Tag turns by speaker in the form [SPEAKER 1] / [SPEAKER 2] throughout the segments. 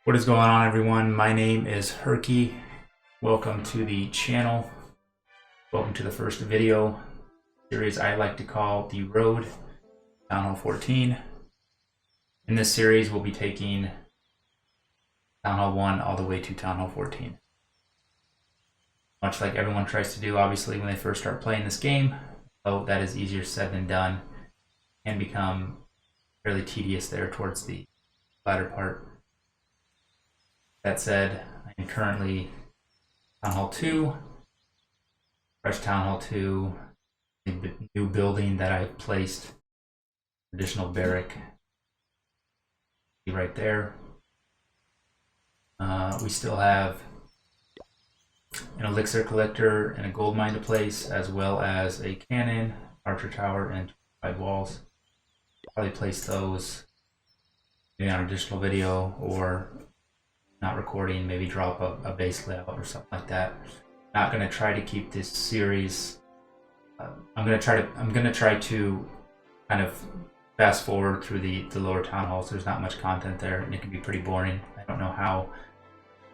[SPEAKER 1] What is going on, everyone? My name is Herky. Welcome to the channel. Welcome to the first video series I like to call The Road Town Hall 14. In this series, we'll be taking Town Hall 1 all the way to Town Hall 14. Much like everyone tries to do, obviously, when they first start playing this game, though that is easier said than done, can become fairly tedious there towards the latter part. That said, I am currently Town Hall 2, fresh Town Hall 2, a new building that I've placed, additional barrack right there. We still have an elixir collector and a gold mine to place, as well as a cannon, archer tower, and 5 walls. Probably place those maybe on an additional video, or not recording, maybe drop a base layout or something like that. Not going to try to keep this series. I'm going to try to kind of fast forward through the lower town halls. There's not much content there, and it can be pretty boring. I don't know how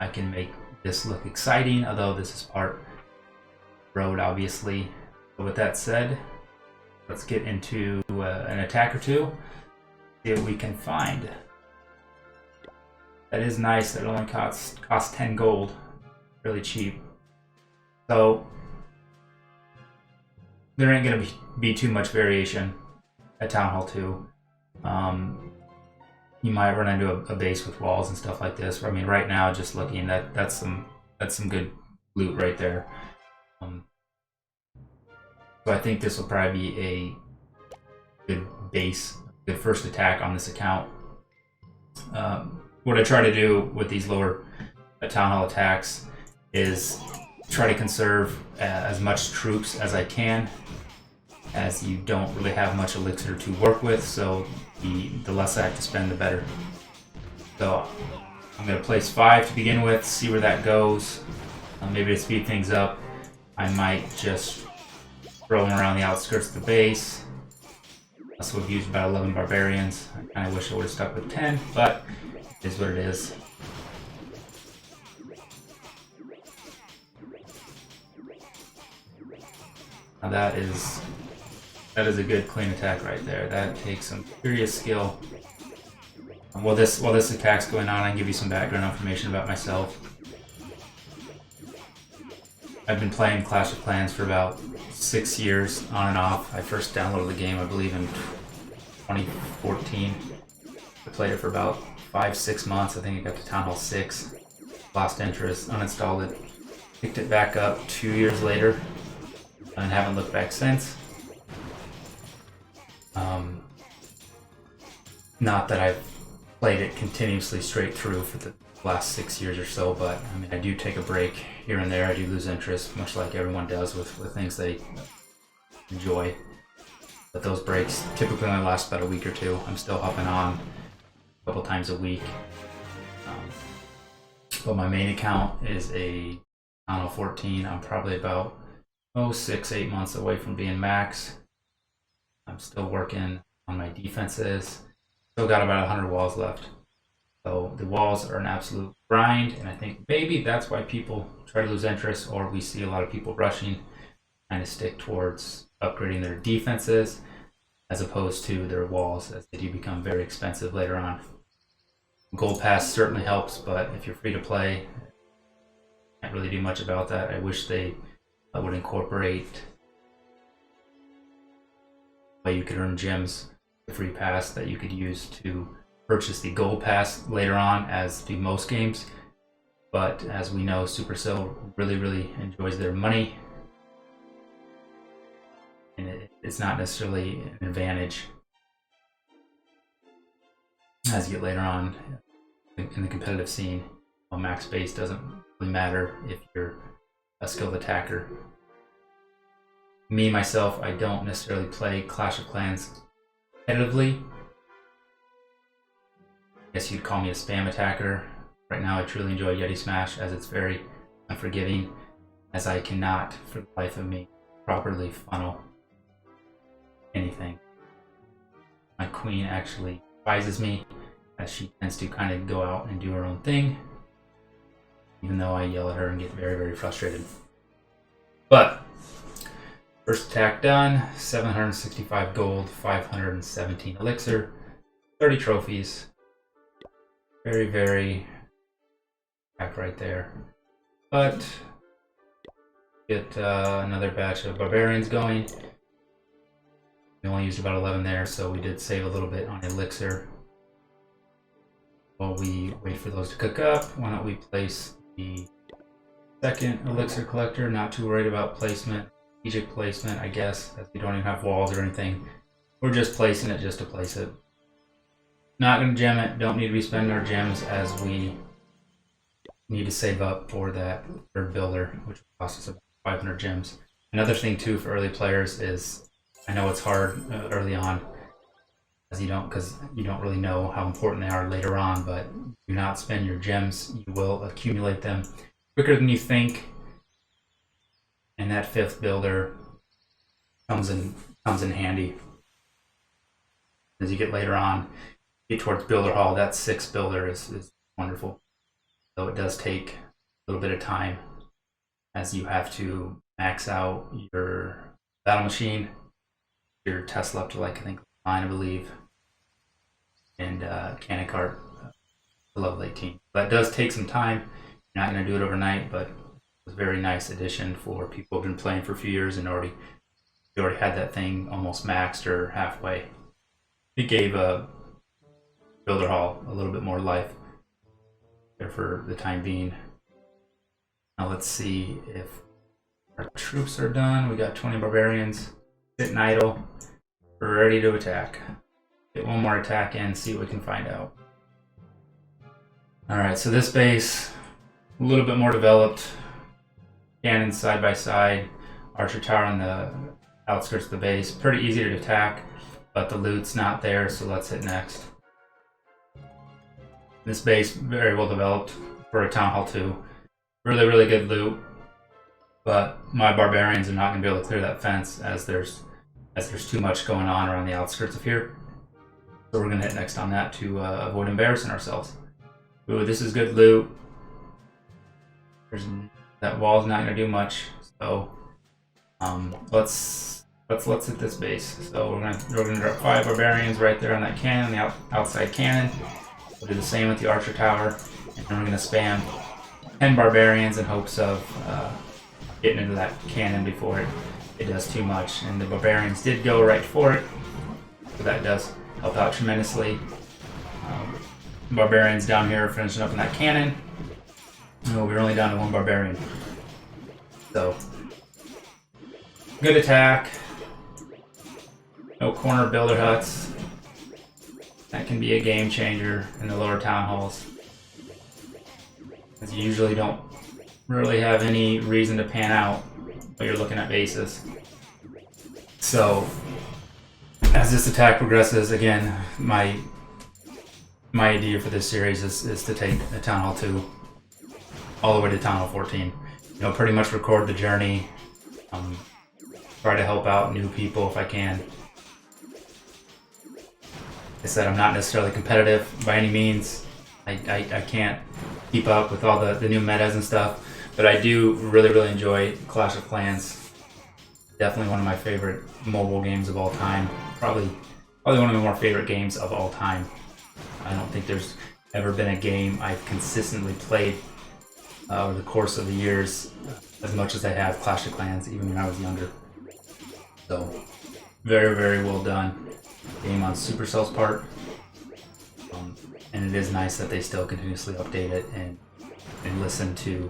[SPEAKER 1] I can make this look exciting, although this is part road, obviously. But with that said, let's get into an attack or two. See what we can find. That is nice. That only costs 10 gold. Really cheap. So there ain't gonna be too much variation at Town Hall 2. You might run into a base with walls and stuff like this. I mean, right now, just looking, that's some good loot right there. So I think this will probably be a good base, good first attack on this account. What I try to do with these lower Town Hall attacks is try to conserve as much troops as I can, as you don't really have much elixir to work with, so the less I have to spend, the better. So I'm going to place 5 to begin with, see where that goes. Maybe to speed things up, I might just throw them around the outskirts of the base. Also, we've used about 11 barbarians. I kind of wish I would have stuck with 10, but it is what it is. Now that is a good clean attack right there. That takes some serious skill. While this attack's going on, I can give you some background information about myself. I've been playing Clash of Clans for about 6 years, on and off. I first downloaded the game, I believe, in 2014. I played it for about 5-6 months. I think it got to Town Hall 6. Lost interest, uninstalled it, picked it back up 2 years later, and haven't looked back since. Not that I've played it continuously straight through for the last 6 years or so, but I mean, I do take a break here and there. I do lose interest, much like everyone does with things they enjoy. But those breaks typically only last about a week or two. I'm still hopping on a couple times a week. But my main account is a Town Hall 14. I'm probably about 6-8 months away from being max. I'm still working on my defenses. Still got about 100 walls left. So the walls are an absolute grind, and I think maybe that's why people try to lose interest, or we see a lot of people rushing, trying to stick towards upgrading their defenses as opposed to their walls, as they do become very expensive later on. Gold Pass certainly helps, but if you're free to play, can't really do much about that. I wish they would incorporate the way you could earn gems, the free pass that you could use to purchase the gold pass later on, as do most games. But as we know, Supercell really enjoys their money, and it's not necessarily an advantage as you get later on in the competitive scene. Well, max base doesn't really matter if you're a skilled attacker. Me, myself, I don't necessarily play Clash of Clans competitively. I guess you'd call me a spam attacker. Right now I truly enjoy Yeti Smash, as it's very unforgiving, as I cannot, for the life of me, properly funnel anything. My queen actually despises me, as she tends to kind of go out and do her own thing, even though I yell at her and get very, very frustrated. But first attack done, 765 gold, 517 elixir, 30 trophies. Very, very attack right there. But get another batch of barbarians going. We only used about 11 there, so we did save a little bit on elixir. While we wait for those to cook up, why don't we place the second elixir collector? Not too worried about placement, strategic placement, I guess, as we don't even have walls or anything. We're just placing it just to place it. Not going to gem it, don't need to be spending our gems, as we need to save up for that third builder, which will cost us about 500 gems. Another thing too for early players is, I know it's hard early on, because you don't really know how important they are later on, but do not spend your gems. You will accumulate them quicker than you think, and that fifth builder comes in handy as you get later on. Get towards builder hall, that sixth builder is wonderful, though it does take a little bit of time, as you have to max out your battle machine, your Tesla up to, like, I think 9, I believe, and cannon cart to level 18. That does take some time. You're not going to do it overnight, but it's a very nice addition for people who've been playing for a few years and you already had that thing almost maxed or halfway. It gave builder hall a little bit more life there for the time being. Now let's see if our troops are done. We got 20 barbarians sitting idle. We're ready to attack. Get one more attack in, see what we can find out. Alright, so this base, a little bit more developed. Cannons side by side. Archer tower on the outskirts of the base. Pretty easy to attack, but the loot's not there, so let's hit next. This base, very well developed for a Town Hall 2. Really, really good loot, but my barbarians are not going to be able to clear that fence as there's too much going on around the outskirts of here. So we're going to hit next on that to avoid embarrassing ourselves. Ooh, this is good loot. That wall's not going to do much, so let's hit this base. So we're gonna drop 5 barbarians right there on that cannon, the outside cannon. We'll do the same with the archer tower, and then we're gonna spam 10 barbarians in hopes of getting into that cannon before it does too much. And the barbarians did go right for it, so that does help out tremendously. Barbarians down here finishing up in that cannon. No, we're only down to 1 barbarian. So, good attack. No corner builder huts. That can be a game changer in the lower town halls, as you usually don't really have any reason to pan out while you're looking at bases. So, as this attack progresses, again, my idea for this series is to take the Town Hall 2 all the way to Town Hall 14. You know, pretty much record the journey. Try to help out new people if I can. Like I said, I'm not necessarily competitive by any means. I can't keep up with all the new metas and stuff, but I do really, really enjoy Clash of Clans. Definitely one of my favorite mobile games of all time. Probably one of my more favorite games of all time. I don't think there's ever been a game I've consistently played over the course of the years as much as I have Clash of Clans, even when I was younger. So, very, very well done game on Supercell's part. And it is nice that they still continuously update it and listen to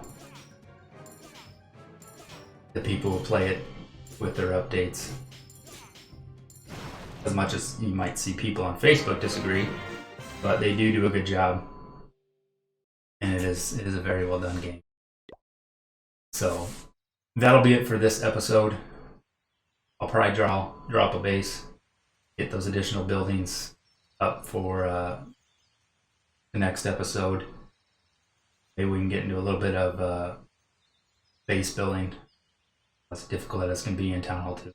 [SPEAKER 1] the people who play it with their updates. As much as you might see people on Facebook disagree, but they do a good job. And it is a very well done game. So that'll be it for this episode. I'll probably draw up a base, get those additional buildings up for the next episode. Maybe we can get into a little bit of base building. As difficult as can be in Town Hall 2,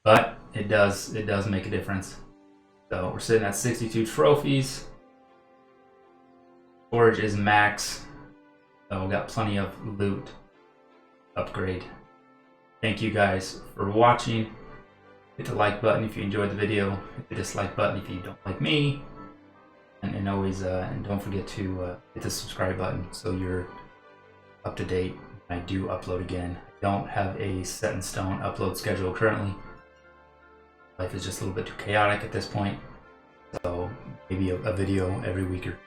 [SPEAKER 1] but it does make a difference. So we're sitting at 62 trophies. Storage is max, so we got plenty of loot upgrade. Thank you guys for watching. Hit the like button if you enjoyed the video. Hit the dislike button if you don't like me. And always, and don't forget to hit the subscribe button so you're up to date when I do upload again. I don't have a set in stone upload schedule currently. Life is just a little bit too chaotic at this point. So maybe a video every week or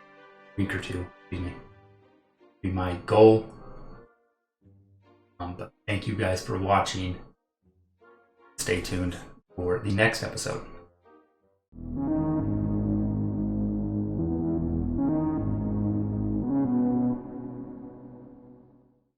[SPEAKER 1] two, excuse me, be my goal. But thank you guys for watching. Stay tuned for the next episode.